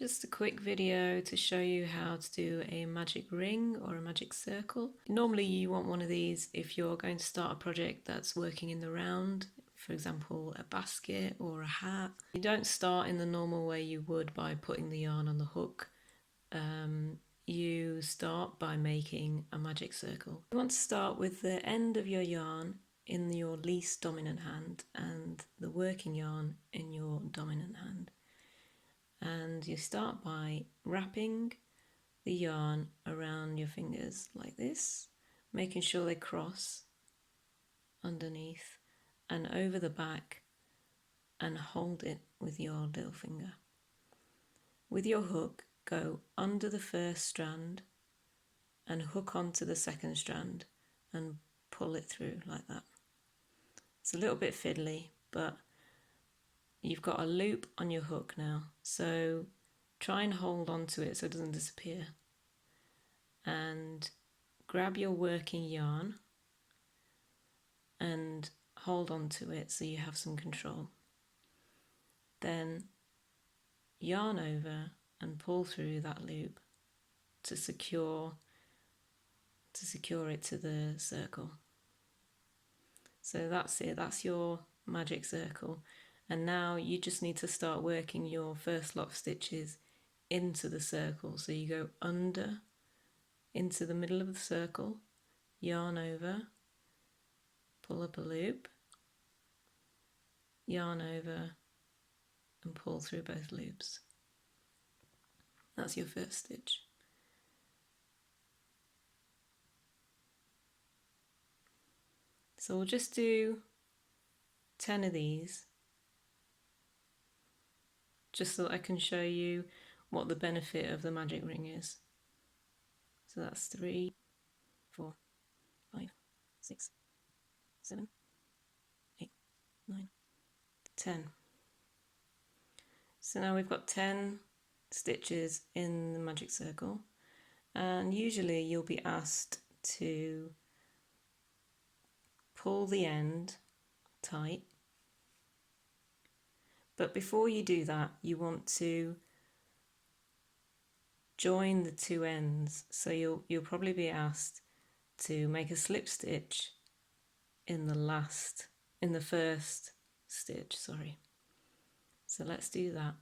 Just a quick video to show you how to do a magic ring or a magic circle. Normally you want one of these if you're going to start a project that's working in the round, for example a basket or a hat. You don't start in the normal way you would by putting the yarn on the hook. You start by making a magic circle. You want to start with the end of your yarn in your least dominant hand and the working yarn in your dominant hand. And you start by wrapping the yarn around your fingers like this, making sure they cross underneath and over the back, and hold it with your little finger. With your hook, go under the first strand and hook onto the second strand and pull it through like that. It's a little bit fiddly, but you've got a loop on your hook now, so try and hold on to it so it doesn't disappear. And grab your working yarn and hold on to it so you have some control. Then yarn over and pull through that loop to secure it to the circle. So that's it, that's your magic circle. And now you just need to start working your first lot of stitches into the circle. So you go under, into the middle of the circle, yarn over, pull up a loop, yarn over and pull through both loops. That's your first stitch. So we'll just do 10 of these, just so that I can show you what the benefit of the magic ring is. So that's 3, 4, 5, 6, 7, 8, 9, 10. So now we've got 10 stitches in the magic circle, and usually you'll be asked to pull the end tight. But before you do that, you want to join the two ends. So you'll probably be asked to make a slip stitch in the first stitch, sorry. So let's do that.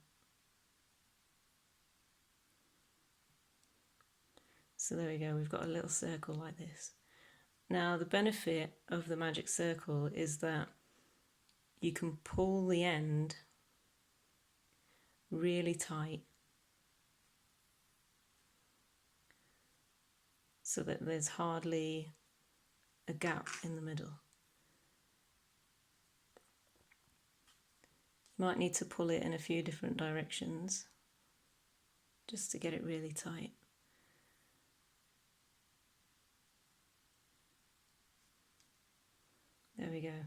So there we go, we've got a little circle like this. Now the benefit of the magic circle is that you can pull the end really tight so that there's hardly a gap in the middle. You might need to pull it in a few different directions just to get it really tight. There we go.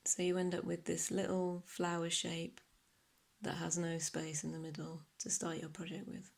So you end up with this little flower shape that has no space in the middle to start your project with.